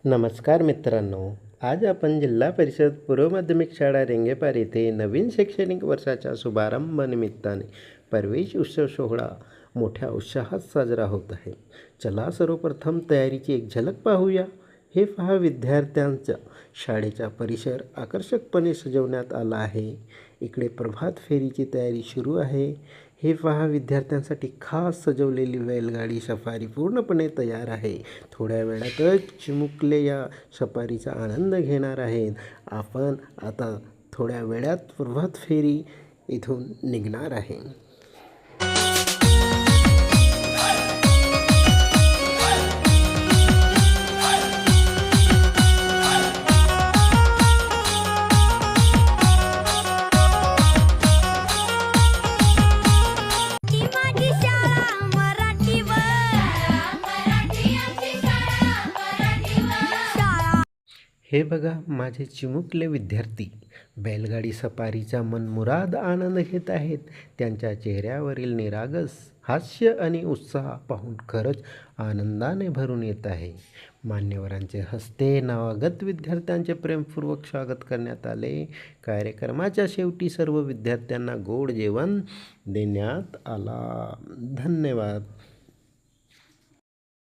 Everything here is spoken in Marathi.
नमस्कार मित्रांनो, आज आपण जिल्हा परिषद पूर्व माध्यमिक शाळा रेंगेपार येथे नवीन शैक्षणिक वर्षाच्या शुभारंभानिमित्ताने प्रवेश उत्सव सोहळा मोठ्या उत्साहात साजरा होत आहे. चला सर्वप्रथम तयारीची एक झलक पाहूया. हे पहा, विद्यार्थ्यांच्या शाळेचा परिसर आकर्षकपणे सजवण्यात आला आहे. इकडे प्रभात फेरीची तयारी सुरू आहे. हे पहा, विद्यार्थ्यांसाठी खास सजवलेली बैलगाडी सफारी पूर्णपणे तयार आहे. थोड्या वेळातच चिमुकले या सफारीचा आनंद घेणार आहेत. आपण आता थोड्या वेळात प्रभात फेरी इथून निघणार आहे. हे बघा, माझे चिमुकले विद्यार्थी बैलगाडी सफारीचा मनमुराद आनंद घेत आहेत. त्यांच्या चेहऱ्यावरील निरागस हास्य आणि उत्साह पाहून खरंच आनंदाने भरून येत आहे. मान्यवरांचे हस्ते नवागत विद्यार्थ्यांचे प्रेमपूर्वक स्वागत करण्यात आले. कार्यक्रमाच्या शेवटी सर्व विद्यार्थ्यांना गोड जेवण देण्यात आला. धन्यवाद.